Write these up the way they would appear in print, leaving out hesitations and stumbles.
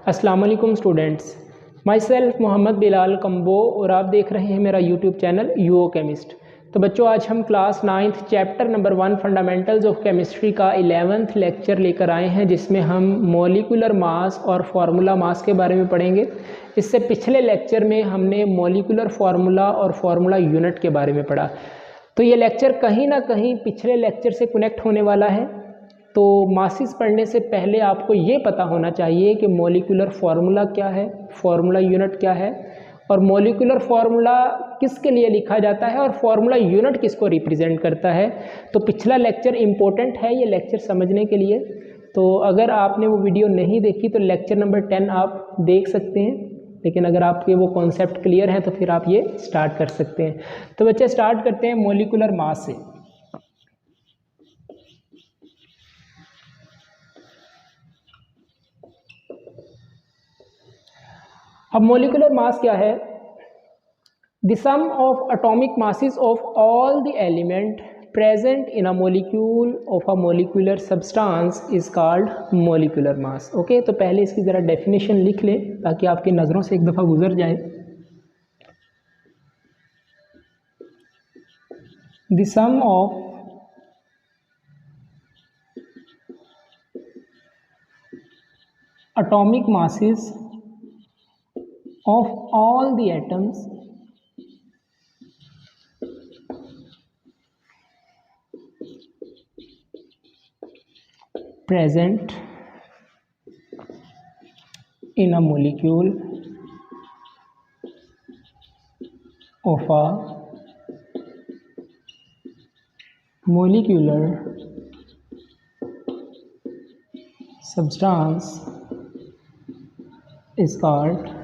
अस्सलाम वालेकुम students, myself Mohammad Bilal Kambo और आप देख रहे हैं मेरा यूट्यूब चैनल यूओ केमिस्ट। तो बच्चों, आज हम class 9th chapter number 1 fundamentals of chemistry का 11th लेक्चर लेकर आए हैं, जिसमें हम मॉलिक्यूलर मास और फार्मूला मास के बारे में पढ़ेंगे। इससे पिछले लेक्चर में हमने मॉलिक्यूलर फार्मूला और फार्मूला यूनिट के बारे में पढ़ा। तो ये लेक्चर कहीं ना कहीं पिछले लेक्चर से कनेक्ट होने वाला है। तो मासिस पढ़ने से पहले आपको ये पता होना चाहिए कि मॉलिक्यूलर फार्मूला क्या है, फार्मूला यूनिट क्या है, और मॉलिक्यूलर फार्मूला किसके लिए लिखा जाता है और फार्मूला यूनिट किसको रिप्रेजेंट करता है। तो पिछला लेक्चर इम्पोर्टेंट है ये लेक्चर समझने के लिए। तो अगर आपने वो वीडियो नहीं देखी तो लेक्चर नंबर 10 आप देख सकते हैं, लेकिन अगर आपके वो कॉन्सेप्ट क्लियर हैं तो फिर आप ये स्टार्ट कर सकते हैं। तो बच्चे स्टार्ट करते हैं मॉलिक्यूलर मास से। अब मॉलिक्यूलर मास क्या है? The sum of atomic masses of all the element present in a molecule of a molecular substance is called molecular mass. Okay, तो पहले इसकी ज़रा डेफिनेशन लिख लें ताकि आपकी नज़रों से एक दफ़ा गुजर जाए। The sum of atomic masses of all the atoms present in a molecule of a molecular substance is called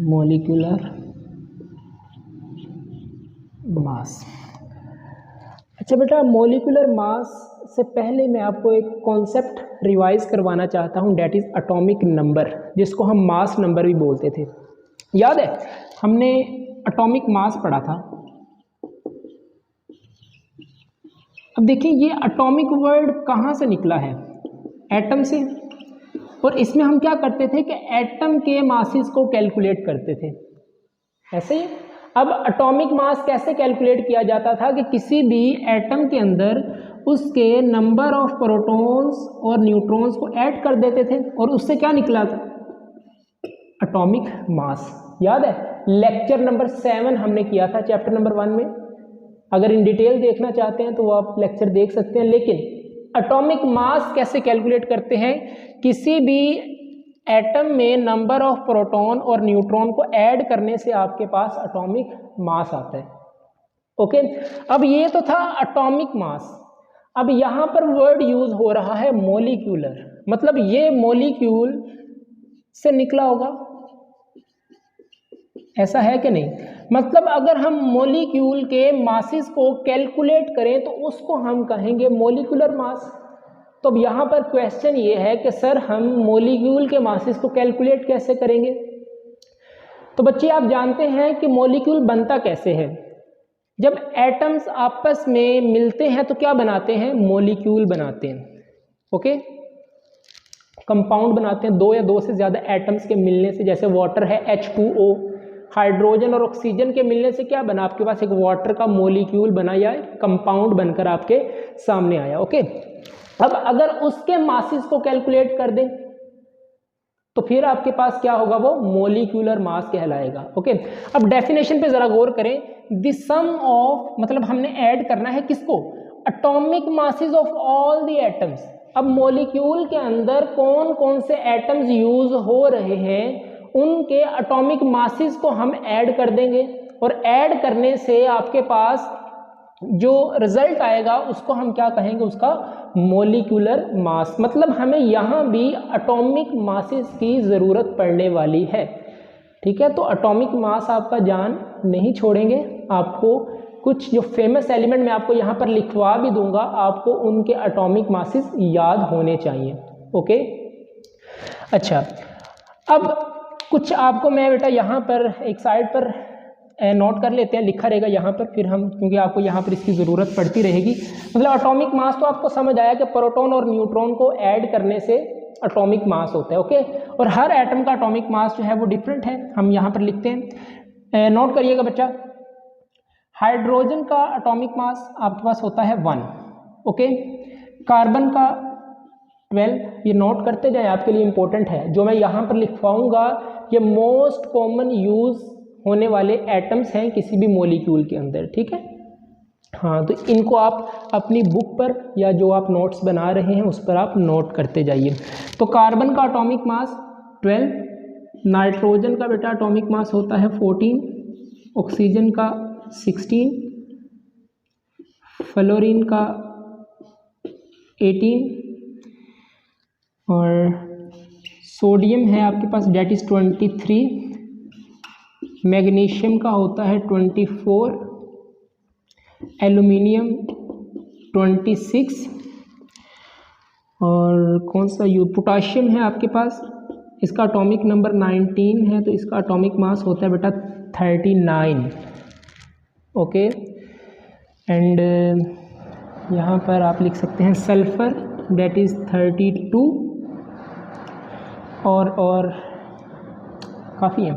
molecular mass. अच्छा बेटा, मॉलिक्यूलर मास से पहले मैं आपको एक कॉन्सेप्ट रिवाइज करवाना चाहता हूं, डेट इज़ एटॉमिक नंबर, जिसको हम मास नंबर भी बोलते थे। याद है हमने एटॉमिक मास पढ़ा था। अब देखिए ये एटॉमिक वर्ड कहाँ से निकला है? एटम से। और इसमें हम क्या करते थे कि एटम के मासेस को कैलकुलेट करते थे। ऐसे ही अब एटॉमिक मास कैसे कैलकुलेट किया जाता था कि किसी भी एटम के अंदर उसके नंबर ऑफ प्रोटॉन्स और न्यूट्रॉन्स को ऐड कर देते थे और उससे क्या निकला था? Atomic mass. याद है लेक्चर नंबर 7 हमने किया था चैप्टर नंबर 1 में। अगर इन डिटेल देखना चाहते हैं तो वो आप लेक्चर देख सकते हैं। लेकिन एटॉमिक मास कैसे कैलकुलेट करते हैं? किसी भी एटम में नंबर ऑफ प्रोटॉन और न्यूट्रॉन को ऐड करने से आपके पास एटॉमिक मास आता है। ओके, अब ये तो था एटॉमिक मास। अब यहाँ पर वर्ड यूज हो रहा है मॉलिक्यूलर, मतलब ये मॉलिक्यूल से निकला होगा, ऐसा है कि नहीं? मतलब अगर हम मॉलिक्यूल के मासेस को कैलकुलेट करें तो उसको हम कहेंगे मॉलिक्यूलर मास। तो अब यहाँ पर क्वेश्चन ये है कि सर हम मॉलिक्यूल के मासेस को कैलकुलेट कैसे करेंगे? तो बच्चे आप जानते हैं कि मॉलिक्यूल बनता कैसे है। जब एटम्स आपस में मिलते हैं तो क्या बनाते हैं? मॉलिक्यूल बनाते हैं। ओके, कंपाउंड बनाते हैं। 2 या 2 से ज़्यादा एटम्स के मिलने से, जैसे वाटर है H2O, हाइड्रोजन और ऑक्सीजन के मिलने से क्या बना? आपके पास एक वाटर का मॉलिक्यूल बना या कंपाउंड बनकर आपके सामने आया। ओके, अब अगर उसके मासेस को कैलकुलेट कर दें तो फिर आपके पास क्या होगा? वो मॉलिक्यूलर मास कहलाएगा। ओके, अब डेफिनेशन पे जरा गौर करें। द सम ऑफ, मतलब हमने ऐड करना है किसको? Atomic masses of all the atoms. अब मॉलिक्यूल के अंदर कौन कौन से एटम्स यूज हो रहे हैं उनके एटॉमिक मासेस को हम ऐड कर देंगे, और ऐड करने से आपके पास जो रिजल्ट आएगा उसको हम क्या कहेंगे? उसका मॉलिक्यूलर मास। मतलब हमें यहाँ भी एटॉमिक मासेस की ज़रूरत पड़ने वाली है। ठीक है, तो एटॉमिक मास आपका जान नहीं छोड़ेंगे। आपको कुछ जो फेमस एलिमेंट मैं आपको यहाँ पर लिखवा भी दूंगा, आपको उनके एटॉमिक मासेस याद होने चाहिए। ओके, अच्छा, अब कुछ आपको मैं बेटा यहाँ पर एक साइड पर नोट कर लेते हैं, लिखा रहेगा यहाँ पर, फिर हम, क्योंकि आपको यहाँ पर इसकी ज़रूरत पड़ती रहेगी। मतलब एटॉमिक मास तो आपको समझ आया कि प्रोटॉन और न्यूट्रॉन को ऐड करने से एटॉमिक मास होता है, ओके। और हर एटम का एटॉमिक मास जो है वो डिफरेंट है, हम यहाँ पर लिखते हैं, नोट करिएगा बच्चा। हाइड्रोजन का एटॉमिक मास आपके पास होता है 1, ओके। कार्बन का 12, ये नोट करते जाएं, आपके लिए इंपॉर्टेंट है। जो मैं यहाँ पर लिखवाऊंगा ये मोस्ट कॉमन यूज होने वाले एटम्स हैं किसी भी मॉलिक्यूल के अंदर, ठीक है। हाँ, तो इनको आप अपनी बुक पर या जो आप नोट्स बना रहे हैं उस पर आप नोट करते जाइए। तो कार्बन का एटॉमिक मास 12, नाइट्रोजन का बेटा एटॉमिक मास होता है 14, ऑक्सीजन का 16, फ्लोरीन का 18 और सोडियम है आपके पास डेट इज़ 23, मैग्नीशियम का होता है 24, एल्युमिनियम 26 और कौन सा पोटाशियम है आपके पास, इसका एटॉमिक नंबर 19 है, तो इसका एटॉमिक मास होता है बेटा 39, ओके। एंड यहाँ पर आप लिख सकते हैं सल्फर डेट इज़ 32 और काफ़ी है,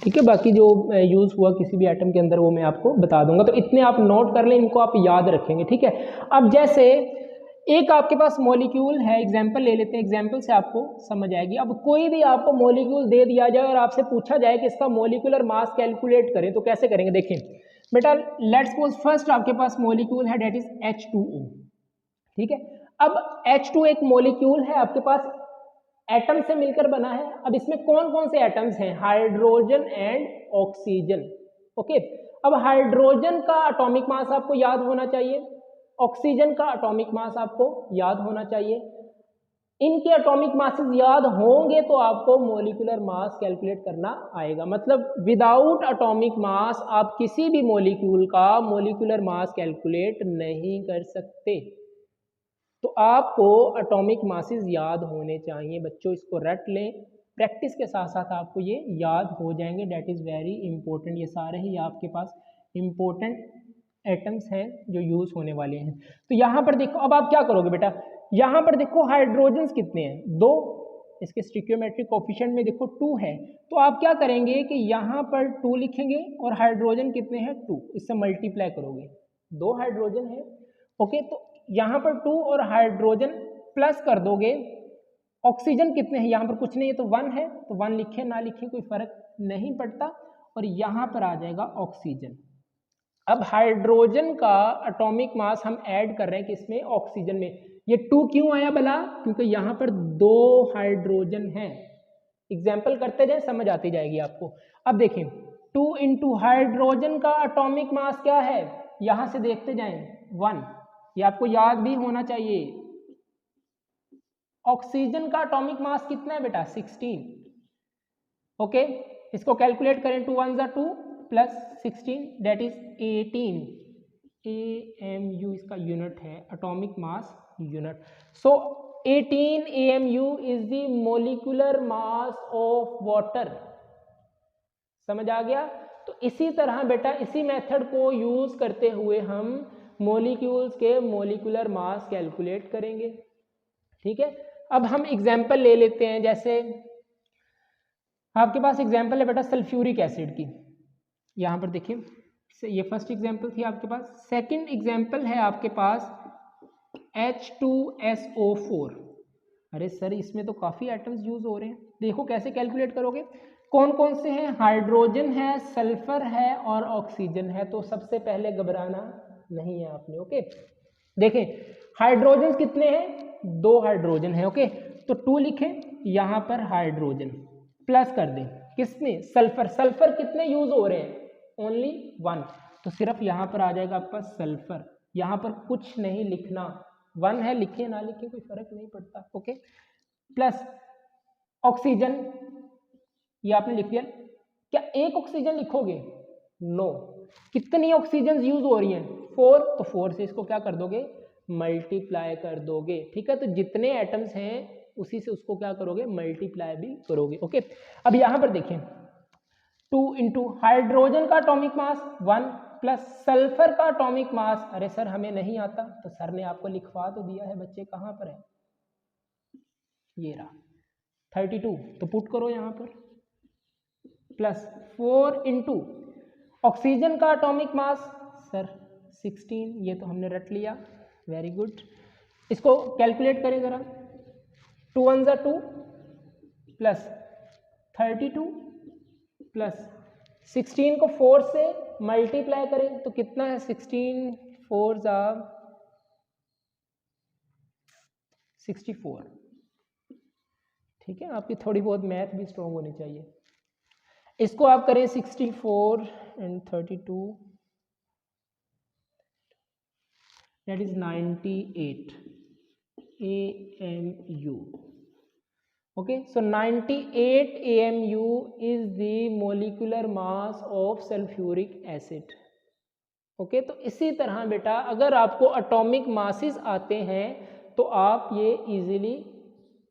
ठीक है। बाकी जो यूज़ हुआ किसी भी आइटम के अंदर वो मैं आपको बता दूंगा, तो इतने आप नोट कर लें, इनको आप याद रखेंगे, ठीक है। अब जैसे एक आपके पास मॉलिक्यूल है, एग्जांपल ले लेते हैं, एग्जांपल से आपको समझ आएगी। अब कोई भी आपको मॉलिक्यूल दे दिया जाए और आपसे पूछा जाए कि इसका मॉलिक्यूलर मास कैलकुलेट करें, तो कैसे करेंगे? देखें बेटा, लेट्स सपोज फर्स्ट आपके पास मॉलिक्यूल है डेट इज H2O, ठीक है। अब H2 एक मॉलिक्यूल है आपके पास, एटम से मिलकर बना है। अब इसमें कौन कौन से एटम्स हैं? Hydrogen and oxygen, okay. अब हाइड्रोजन का एटॉमिक मास आपको याद होना चाहिए, ऑक्सीजन का एटॉमिक मास आपको याद होना चाहिए। इनके एटॉमिक मासेस याद होंगे तो आपको मॉलिक्यूलर मास कैलकुलेट करना आएगा। मतलब विदाउट एटॉमिक मास आप किसी भी मॉलिक्यूल का मॉलिक्यूलर मास कैलकुलेट नहीं कर सकते। तो आपको एटॉमिक मासेस याद होने चाहिए बच्चों, इसको रट लें, प्रैक्टिस के साथ साथ आपको ये याद हो जाएंगे, डेट इज़ वेरी इंपॉर्टेंट। ये सारे ही आपके पास इंपॉर्टेंट एटम्स हैं जो यूज़ होने वाले हैं। तो यहाँ पर देखो, अब आप क्या करोगे बेटा, यहाँ पर देखो हाइड्रोजन्स कितने हैं? 2, इसके स्टिक्योमेट्रिक कोफिशिएंट में देखो 2 है, तो आप क्या करेंगे कि यहाँ पर 2 लिखेंगे और हाइड्रोजन कितने हैं? 2, इससे मल्टीप्लाई करोगे, 2 हाइड्रोजन है, ओके। तो यहाँ पर 2 और हाइड्रोजन प्लस कर दोगे, ऑक्सीजन कितने हैं? यहाँ पर कुछ नहीं है तो 1 है, तो 1 लिखे ना लिखे कोई फर्क नहीं पड़ता, और यहाँ पर आ जाएगा ऑक्सीजन। अब हाइड्रोजन का एटॉमिक मास हम ऐड कर रहे हैं किसमें? ऑक्सीजन में। ये 2 क्यों आया भला? क्योंकि यहाँ पर 2 हाइड्रोजन हैं। एग्जाम्पल करते जाए, समझ आती जाएगी आपको। अब देखें, 2 इंटू हाइड्रोजन का एटॉमिक मास क्या है? यहाँ से देखते जाएं, 1, ये आपको याद भी होना चाहिए। ऑक्सीजन का एटॉमिक मास कितना है बेटा? 16, ओके। इसको कैलकुलेट करें, 2 1 ज़ा 2 प्लस 16 डेट इज 18 AMU इसका यूनिट है, atomic mass unit. So 18 AMU is the molecular mass of water. समझ आ गया? तो इसी तरह बेटा, इसी मेथड को यूज करते हुए हम मॉलिक्यूल्स के मॉलिक्यूलर मास कैलकुलेट करेंगे, ठीक है। अब हम एग्जाम्पल ले लेते हैं, जैसे आपके पास एग्जाम्पल है बेटा सल्फ्यूरिक एसिड की। यहाँ पर देखिए, ये फर्स्ट एग्जाम्पल थी आपके पास। सेकंड एग्जाम्पल है आपके पास H2SO4। अरे सर, इसमें तो काफ़ी एटम्स यूज हो रहे हैं। देखो कैसे कैलकुलेट करोगे, कौन कौन से हैं? हाइड्रोजन है, सल्फर है और ऑक्सीजन है। तो सबसे पहले घबराना नहीं है आपने, ओके। देखें हाइड्रोजन कितने हैं? 2 हाइड्रोजन है, ओके। तो 2 लिखें, यहाँ पर हाइड्रोजन प्लस कर दें किसमें? सल्फर। सल्फर कितने यूज हो रहे हैं? ओनली 1, तो सिर्फ यहाँ पर आ जाएगा आपका सल्फर। यहाँ पर कुछ नहीं लिखना, 1 है, लिखे ना लिखे कोई फर्क नहीं पड़ता, ओके। प्लस ऑक्सीजन, ये आपने लिख दिया। क्या एक ऑक्सीजन लिखोगे? नो। कितनी ऑक्सीजन यूज हो रही हैं? 4, तो 4 से इसको क्या कर दोगे? मल्टीप्लाई कर दोगे, ठीक है। तो जितने एटम्स हैं उसी से उसको क्या करोगे? मल्टीप्लाई भी करोगे, ओके। अब यहाँ पर देखें, 2 इंटू हाइड्रोजन का एटॉमिक मास 1 प्लस सल्फर का एटॉमिक मास, अरे सर हमें नहीं आता, तो सर ने आपको लिखवा तो दिया है बच्चे, कहाँ पर है, ये रहा 32, तो पुट करो यहाँ पर, प्लस 4 इंटू ऑक्सीजन का एटॉमिक मास सर 16, ये तो हमने रट लिया, वेरी गुड। इसको कैलकुलेट करें ज़रा, 2 1 ज़ा 2 प्लस 32 प्लस 16 को 4 से मल्टीप्लाई करें तो कितना है, 16 4 ज़ा 64, ठीक है, आपकी थोड़ी बहुत मैथ भी स्ट्रॉन्ग होनी चाहिए। इसको आप करें 64 and 32, that is 98 AMU। Okay, so 98 AMU is the molecular mass of sulfuric acid। Okay, तो इसी तरह बेटा अगर आपको एटॉमिक मासेस आते हैं तो आप ये इजीली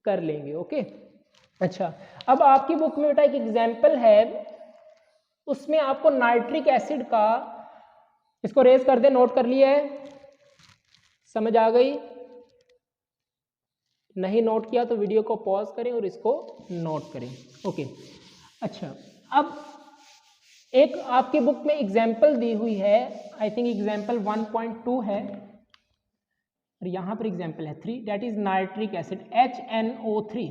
कर लेंगे। ओके, अच्छा, अब आपकी बुक में बेटा एक एग्जाम्पल है, उसमें आपको नाइट्रिक एसिड का, इसको रेज कर दे, नोट कर लिया है, समझ आ गई? नहीं नोट किया तो वीडियो को पॉज करें और इसको नोट करें। ओके, अच्छा, अब एक आपके बुक में एग्जाम्पल दी हुई है, आई थिंक एग्जाम्पल 1.2 है, और यहाँ पर एग्जाम्पल है 3, that is nitric acid HNO3।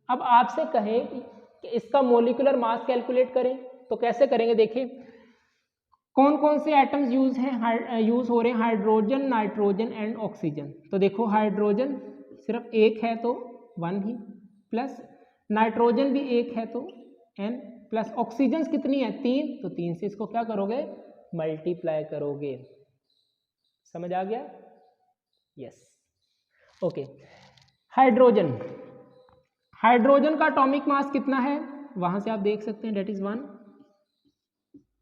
अब आपसे कहें कि इसका मोलिकुलर मास कैलकुलेट करें, तो कैसे करेंगे, देखिए कौन कौन से एटम्स यूज हो रहे हैं, हाइड्रोजन, नाइट्रोजन एंड ऑक्सीजन। तो देखो हाइड्रोजन सिर्फ एक है तो 1 ही, प्लस नाइट्रोजन भी एक है तो N, प्लस ऑक्सीजन कितनी है 3, तो 3 से इसको क्या करोगे, मल्टीप्लाई करोगे। समझ आ गया? Yes, okay. हाइड्रोजन, हाइड्रोजन का एटॉमिक मास कितना है, वहां से आप देख सकते हैं, डेट इज 1,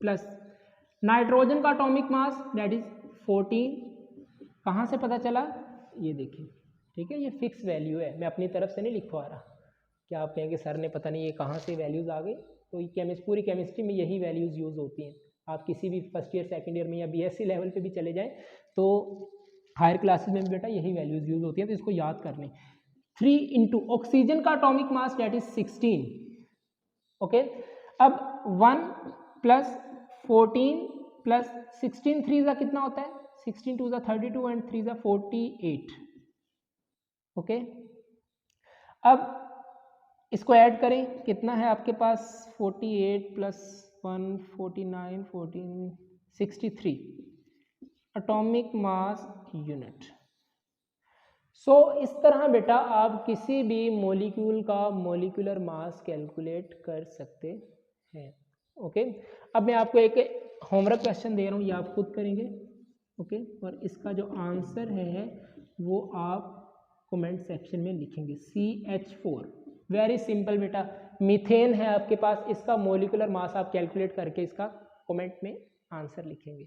प्लस नाइट्रोजन का एटॉमिक मास डेट इज 14, कहाँ से पता चला, ये देखिए, ठीक है, ये फिक्स वैल्यू है, मैं अपनी तरफ से नहीं लिखवा रहा। क्या आप कहेंगे सर ने पता नहीं ये कहाँ से वैल्यूज़ आ गई, तो ये पूरी केमिस्ट्री में यही वैल्यूज़ यूज़ होती हैं। आप किसी भी फर्स्ट ईयर सेकंड ईयर में या BSc लेवल पे भी चले जाएं तो हायर क्लासेस में भी बेटा यही वैल्यूज़ यूज़ होती हैं, तो इसको याद कर लें। 3 इंटू ऑक्सीजन का atomic mass that is 16। Okay, अब 1 प्लस 14 प्लस 16 3 ज़ा कितना होता है, 16 2 ज़ा 32 एंड 3 ज़ा 48। ओके, अब इसको ऐड करें, कितना है आपके पास, 48 प्लस 1 49 14 63 एटॉमिक मास यूनिट। सो इस तरह बेटा आप किसी भी मॉलिक्यूल का मॉलिक्यूलर मास कैलकुलेट कर सकते हैं। ओके, अब मैं आपको एक होमवर्क क्वेश्चन दे रहा हूँ, ये आप खुद करेंगे। ओके, और इसका जो आंसर है वो आप कमेंट सेक्शन में लिखेंगे। CH4, वेरी सिंपल बेटा, मीथेन है आपके पास, इसका मॉलिक्यूलर मास आप कैलकुलेट करके इसका कमेंट में आंसर लिखेंगे।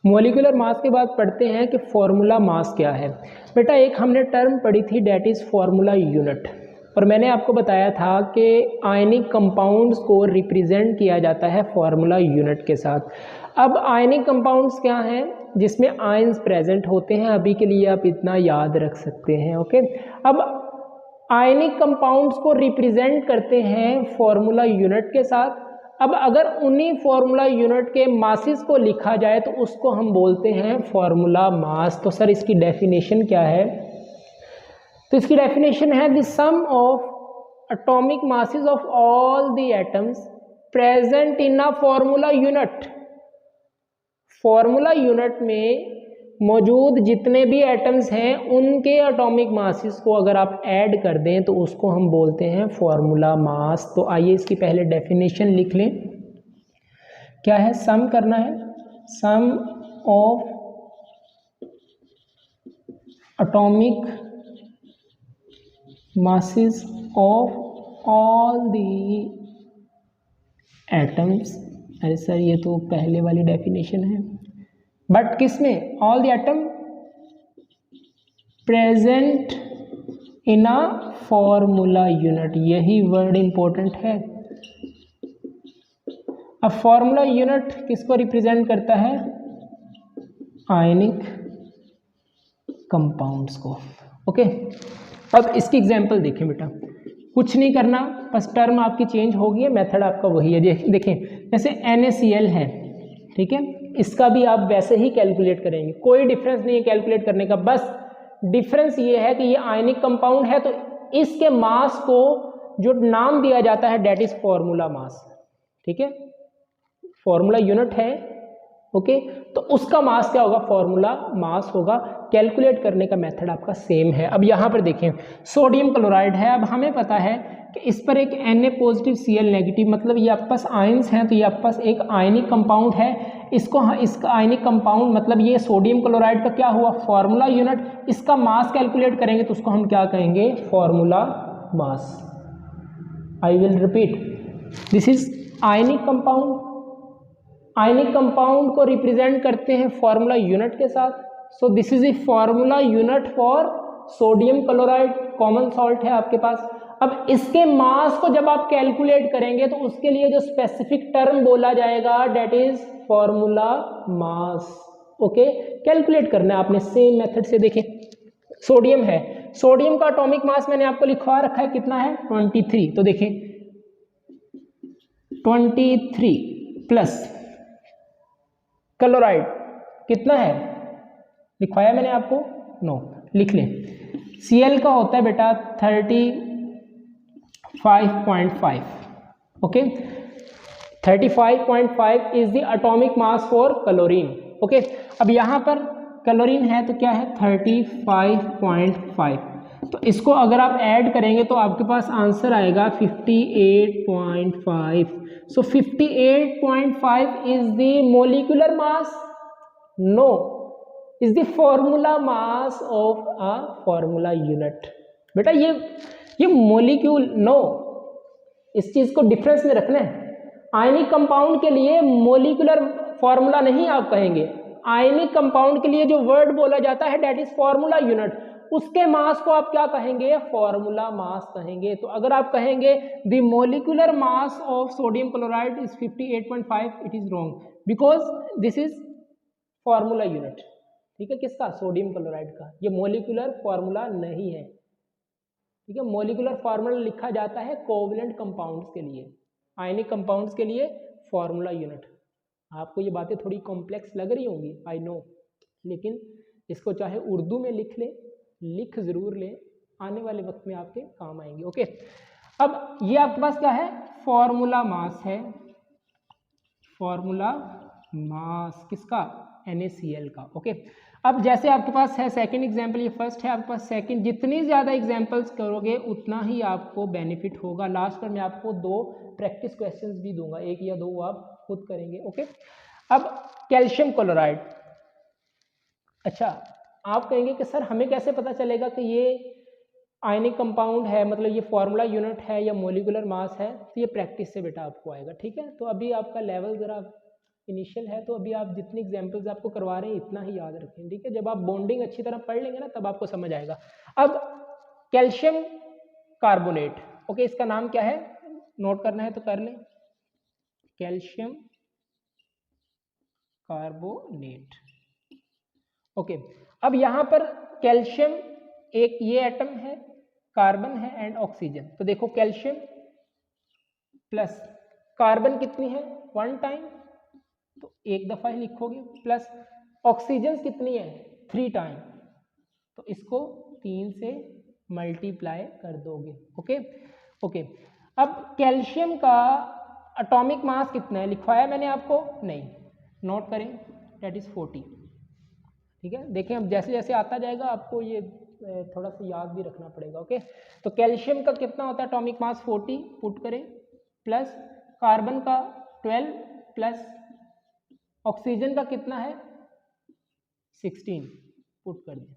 मॉलिक्यूलर मास के बाद पढ़ते हैं कि फॉर्मूला मास क्या है। बेटा एक हमने टर्म पढ़ी थी, डेट इज फॉर्मूला यूनिट, और मैंने आपको बताया था कि आयनिक कंपाउंड्स को रिप्रेजेंट किया जाता है फॉर्मूला यूनिट के साथ। अब आयनिक कंपाउंड्स क्या हैं, जिसमें आयंस प्रेजेंट होते हैं, अभी के लिए आप इतना याद रख सकते हैं। ओके, अब आयनिक कंपाउंड्स को रिप्रेजेंट करते हैं फॉर्मूला यूनिट के साथ। अब अगर उन्हीं फॉर्मूला यूनिट के मासेस को लिखा जाए तो उसको हम बोलते हैं फॉर्मूला मास। तो सर इसकी डेफिनेशन क्या है, तो इसकी डेफिनेशन है the sum of atomic masses of all the atoms present in a formula unit. Formula unit में मौजूद जितने भी एटम्स हैं उनके एटॉमिक मासेस को अगर आप ऐड कर दें तो उसको हम बोलते हैं फॉर्मूला मास। तो आइए इसकी पहले डेफिनेशन लिख लें। क्या है, सम करना है, sum of atomic masses of all the atoms. अरे सर ये तो पहले वाली डेफिनेशन है, बट किसमें, all the atom present in a formula unit, यही वर्ड इंपॉर्टेंट है। अब फॉर्मूला यूनिट किसको रिप्रेजेंट करता है? आयनिक कंपाउंड्स को। ओके, अब इसकी एग्जांपल देखें बेटा, कुछ नहीं करना, बस टर्म आपकी चेंज होगी है, मेथड आपका वही है। देखें जैसे NaCl है, ठीक है, इसका भी आप वैसे ही कैलकुलेट करेंगे, कोई डिफरेंस नहीं है कैलकुलेट करने का, बस डिफरेंस ये है कि ये आयनिक कंपाउंड है तो इसके मास को जो नाम दिया जाता है डेट इज फॉर्मूला मास, ठीक है, फॉर्मूला यूनिट है। ओके, तो उसका मास क्या होगा? फॉर्मूला मास होगा। कैलकुलेट करने का मेथड आपका सेम है। अब यहाँ पर देखें सोडियम क्लोराइड है, अब हमें पता है कि इस पर एक Na पॉजिटिव Cl नेगेटिव, मतलब ये आपके पास आयंस हैं, तो ये आपके पास एक आयनिक कंपाउंड है। इसका आयनिक कंपाउंड मतलब ये सोडियम क्लोराइड का क्या हुआ? Formula unit. इसका मास कैलकुलेट करेंगे तो उसको हम क्या कहेंगे? Formula mass. I will repeat, this is ionic compound. Ionic compound को रिप्रेजेंट करते हैं फॉर्मूला यूनिट के साथ। So this is the formula unit for sodium chloride, common salt है आपके पास। अब इसके मास को जब आप कैलकुलेट करेंगे तो उसके लिए जो स्पेसिफिक टर्म बोला जाएगा that is formula mass. Okay, calculate करना है आपने सेम मेथड से। देखें सोडियम है, सोडियम का एटॉमिक मास मैंने आपको लिखवा रखा है, कितना है? 23। तो देखें 23 प्लस क्लोराइड कितना है? लिखवाया मैंने आपको? नो, लिख लें। Cl का होता है बेटा 35.5। Okay, 35.5 is the atomic mass for chlorine. Okay, अब यहाँ पर क्लोरीन है तो क्या है? 35.5। तो इसको अगर आप ऐड करेंगे तो आपके पास आंसर आएगा 58.5। So 58.5 is the molecular mass? No, is the formula mass of a formula unit. बेटा ये मोलिक्यूल, नो, इस चीज को डिफरेंस में रखना है। आयनिक कंपाउंड के लिए मोलिकुलर फॉर्मूला नहीं आप कहेंगे, आयनिक कंपाउंड के लिए जो वर्ड बोला जाता है डेट इज फॉर्मूला यूनिट, उसके मास को आप क्या कहेंगे? फॉर्मूला मास कहेंगे। तो अगर आप कहेंगे the molecular mass of sodium chloride is 58.5, it is wrong, because this is formula unit. ठीक है, किसका? सोडियम क्लोराइड का। ये मोलिकुलर फॉर्मूला नहीं है। ठीक है, मोलिकुलर फॉर्मूला लिखा जाता है कोवलेंट कंपाउंड्स के लिए, आयनिक कंपाउंड्स के लिए फॉर्मूला यूनिट। आपको ये बातें थोड़ी कॉम्प्लेक्स लग रही होंगी, आई नो, लेकिन इसको चाहे उर्दू में लिख ले, लिख जरूर ले, आने वाले वक्त में आपके काम आएंगे। ओके, अब ये आपके पास क्या है? फॉर्मूला मास है, फॉर्मूला मास किसका? NaCl का। ओके, अब जैसे आपके पास है सेकंड एग्जांपल, ये फर्स्ट है आपके पास सेकंड, जितनी ज़्यादा एग्जांपल्स करोगे उतना ही आपको बेनिफिट होगा। लास्ट पर मैं आपको 2 प्रैक्टिस क्वेश्चंस भी दूंगा, 1 या 2 आप खुद करेंगे। ओके, अब कैल्शियम क्लोराइड। अच्छा, आप कहेंगे कि सर हमें कैसे पता चलेगा कि ये आयनिक कंपाउंड है, मतलब ये फॉर्मूला यूनिट है या मोलिकुलर मास है? तो ये प्रैक्टिस से बेटा आपको आएगा। ठीक है, तो अभी आपका लेवल ज़रा इनिशियल है, तो अभी आप जितनी एग्जांपल्स आपको करवा रहे हैं इतना ही याद रखें। ठीक है, जब आप बॉन्डिंग अच्छी तरह पढ़ लेंगे ना तब आपको समझ आएगा। अब कैल्शियम कार्बोनेट, ओके, इसका नाम क्या है? नोट करना है तो कर लें, कैल्शियम कार्बोनेट। ओके, अब यहाँ पर कैल्शियम एक ये एटम है, कार्बन है एंड ऑक्सीजन। तो देखो कैल्शियम प्लस कार्बन कितनी है? 1 टाइम, तो एक दफा ही लिखोगे, प्लस ऑक्सीजन कितनी है? 3 टाइम, तो इसको 3 से मल्टीप्लाई कर दोगे। ओके ओके, अब कैल्शियम का एटॉमिक मास कितना है? लिखवाया मैंने आपको? नहीं, नोट करें, डेट इज 40। ठीक है, देखें अब जैसे जैसे आता जाएगा आपको ये थोड़ा सा याद भी रखना पड़ेगा। ओके, तो कैल्शियम का कितना होता है एटॉमिक मास? 40 पुट करें, प्लस कार्बन का 12, प्लस ऑक्सीजन का कितना है? 16 पुट कर दें।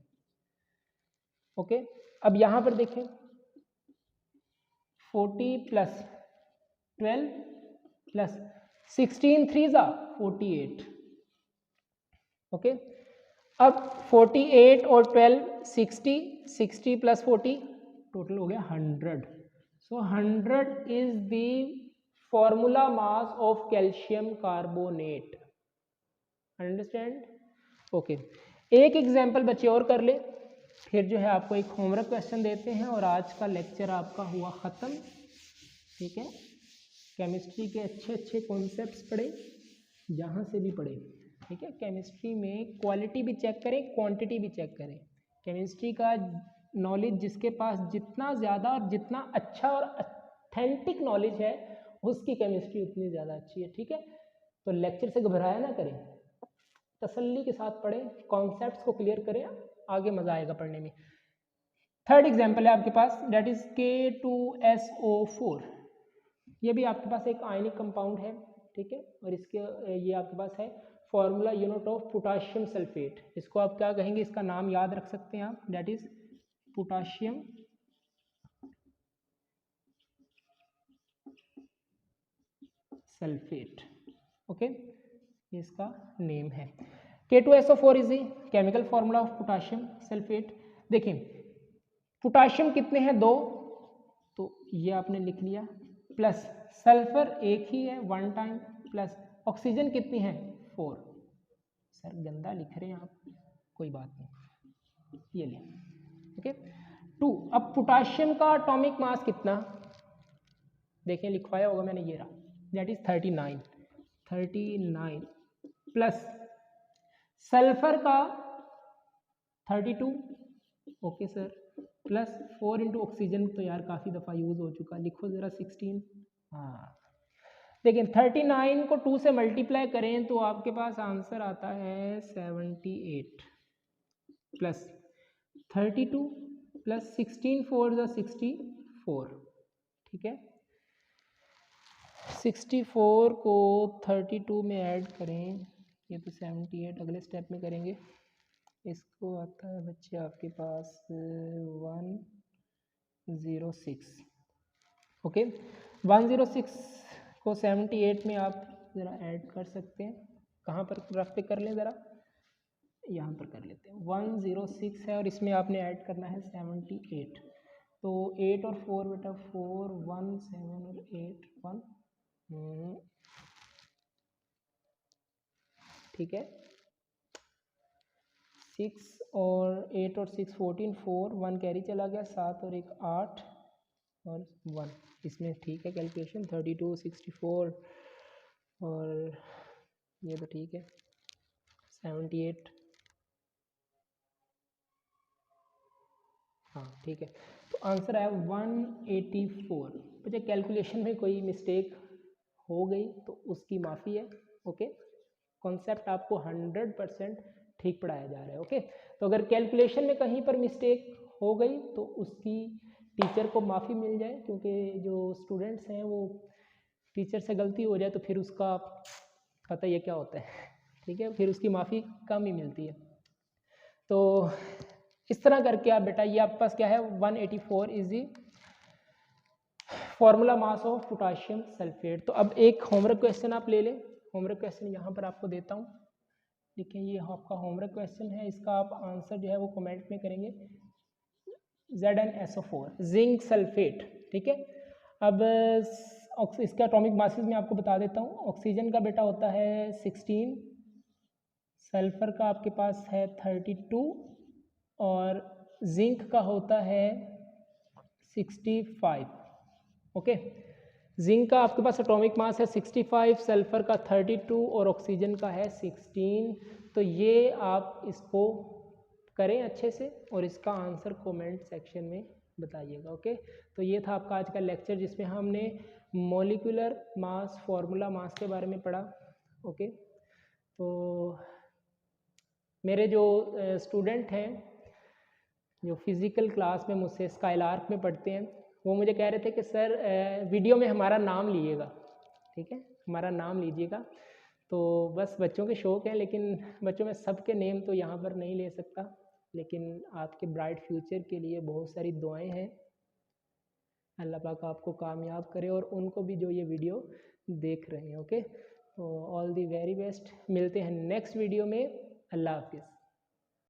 ओके, अब यहां पर देखें 40 प्लस 12 प्लस 16 3 जा 48। ओके, अब 48 और 12 60, 60 प्लस 40 टोटल हो गया 100। सो 100 is the formula mass of calcium carbonate. Understand? Okay, एक एग्जाम्पल बच्चे और कर ले, फिर जो है आपको एक होमवर्क क्वेश्चन देते हैं और आज का लेक्चर आपका हुआ ख़त्म। ठीक है, केमिस्ट्री के अच्छे अच्छे कॉन्सेप्ट्स पढ़े, जहाँ से भी पढ़े। ठीक है, केमिस्ट्री में क्वालिटी भी चेक करें, क्वांटिटी भी चेक करें। केमिस्ट्री का नॉलेज जिसके पास जितना ज़्यादा और जितना अच्छा और ऑथेंटिक नॉलेज है, उसकी केमिस्ट्री उतनी ज़्यादा अच्छी है। ठीक है, तो लेक्चर से घबराया ना करें, तसल्ली के साथ पढ़ें, कॉन्सेप्ट्स को क्लियर करें, आगे मज़ा आएगा पढ़ने में। थर्ड एग्जाम्पल है आपके पास, डेट इज़ K2SO4। ये भी आपके पास एक आयनिक कंपाउंड है। ठीक है, और इसके ये आपके पास है formula unit of potassium sulphate. इसको आप क्या कहेंगे, इसका नाम याद रख सकते हैं आप, that is potassium sulphate. Okay, इसका नेम है। K2SO4 is the chemical formula of potassium sulphate. देखिए पोटाशियम कितने हैं, 2, तो ये आपने लिख लिया, प्लस सल्फर एक ही है 1 टाइम, प्लस ऑक्सीजन कितनी है 4। सर गंदा लिख रहे हैं आप, कोई बात नहीं, ये ले। ओके 2। अब पोटाशियम का एटॉमिक मास कितना, देखें लिखवाया होगा मैंने, ये रहा, दैट इज 39 प्लस सल्फर का 32। Okay sir, plus 4 into oxygen, तो यार काफ़ी दफ़ा यूज़ हो चुका, लिखो ज़रा 16। हाँ लेकिन 39 को 2 से मल्टीप्लाई करें तो आपके पास आंसर आता है 78 प्लस 32 प्लस 16 4 ज़ा 64। ठीक है, 64 को 32 में ऐड करें, ये तो 78 अगले स्टेप में करेंगे। इसको आता है बच्चे आपके पास 106। ओके 106 को 78 में आप ज़रा ऐड कर सकते हैं। कहाँ पर रफ पे कर लें, ज़रा यहाँ पर कर लेते हैं। 106 है और इसमें आपने ऐड करना है 78। तो 8 और 4 बेटा 4 1 7 और 8 1। ठीक है, 6 और 8 और 6 14 4 1 कैरी चला गया, 7 और 1 8 और 1 इसमें। ठीक है, कैलकुलेशन 32 64 और ये तो ठीक है 78। हाँ ठीक है, तो आंसर आया 184। मुझे कैलकुलेशन में कोई मिस्टेक हो गई तो उसकी माफ़ी है। ओके, कॉन्सेप्ट आपको 100% ठीक पढ़ाया जा रहा है। ओके, तो अगर कैलकुलेशन में कहीं पर मिस्टेक हो गई तो उसकी टीचर को माफ़ी मिल जाए, क्योंकि जो स्टूडेंट्स हैं वो टीचर से गलती हो जाए तो फिर उसका पता ये क्या होता है। ठीक है, फिर उसकी माफ़ी कम ही मिलती है। तो इस तरह करके आप बेटा, ये आपके पास क्या है 184 is the formula mass of potassium sulphate. तो अब एक होमवर्क क्वेश्चन आप ले लें, होमवर्क क्वेश्चन यहाँ पर आपको देता हूँ। देखिए ये आपका होमवर्क क्वेश्चन है, इसका आप आंसर जो है वो कमेंट में करेंगे। ZnSO4 zinc sulphate. ठीक है, अब इसका एटॉमिक मासेस मैं आपको बता देता हूँ। ऑक्सीजन का बेटा होता है 16, सल्फर का आपके पास है 32 और जिंक का होता है 65। ओके, जिंक का आपके पास एटॉमिक मास है 65, सल्फर का 32 और ऑक्सीजन का है 16। तो ये आप इसको करें अच्छे से और इसका आंसर कमेंट सेक्शन में बताइएगा। ओके, तो ये था आपका आज का लेक्चर जिसमें हमने मॉलिक्यूलर मास, फॉर्मूला मास के बारे में पढ़ा। ओके, तो मेरे जो स्टूडेंट हैं जो फिज़िकल क्लास में मुझसे स्काईलार्क में पढ़ते हैं, वो मुझे कह रहे थे कि सर वीडियो में हमारा नाम लीजिएगा। ठीक है, हमारा नाम लीजिएगा। तो बस बच्चों के शौक़ हैं, लेकिन बच्चों में सबके नेम तो यहाँ पर नहीं ले सकता, लेकिन आपके ब्राइट फ्यूचर के लिए बहुत सारी दुआएं हैं। अल्लाह पाक आपको कामयाब करे और उनको भी जो ये वीडियो देख रहे हैं। ओके, तो ऑल दी वेरी बेस्ट, मिलते हैं नेक्स्ट वीडियो में। अल्लाह हाफिज़।